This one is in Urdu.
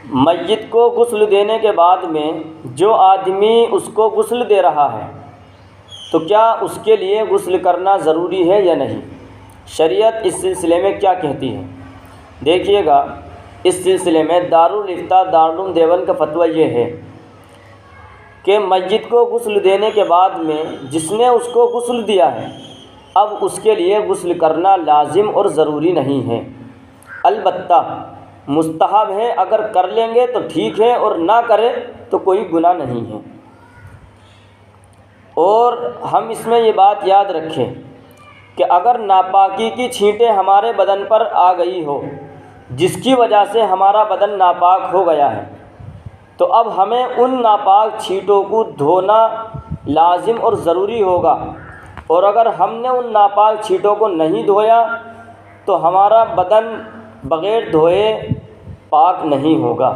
میت کو غسل دینے کے بعد میں جو آدمی اس کو غسل دے رہا ہے تو کیا اس کے لیے غسل کرنا ضروری ہے یا نہیں؟ شریعت اس سلسلے میں کیا کہتی ہے؟ دیکھیے گا، اس سلسلے میں دارالفتاء دارالعلوم دیوبند کا فتویٰ یہ ہے کہ میت کو غسل دینے کے بعد میں جس نے اس کو غسل دیا ہے اب اس کے لیے غسل کرنا لازم اور ضروری نہیں ہے، البتہ مستحب ہے، اگر کر لیں گے تو ٹھیک ہے اور نہ کرے تو کوئی گناہ نہیں ہے۔ اور ہم اس میں یہ بات یاد رکھیں کہ اگر ناپاکی کی چھینٹیں ہمارے بدن پر آ گئی ہو جس کی وجہ سے ہمارا بدن ناپاک ہو گیا ہے تو اب ہمیں ان ناپاک چھینٹوں کو دھونا لازم اور ضروری ہوگا، اور اگر ہم نے ان ناپاک چھینٹوں کو نہیں دھویا تو ہمارا بدن بغیر دھوئے پاک نہیں ہوگا۔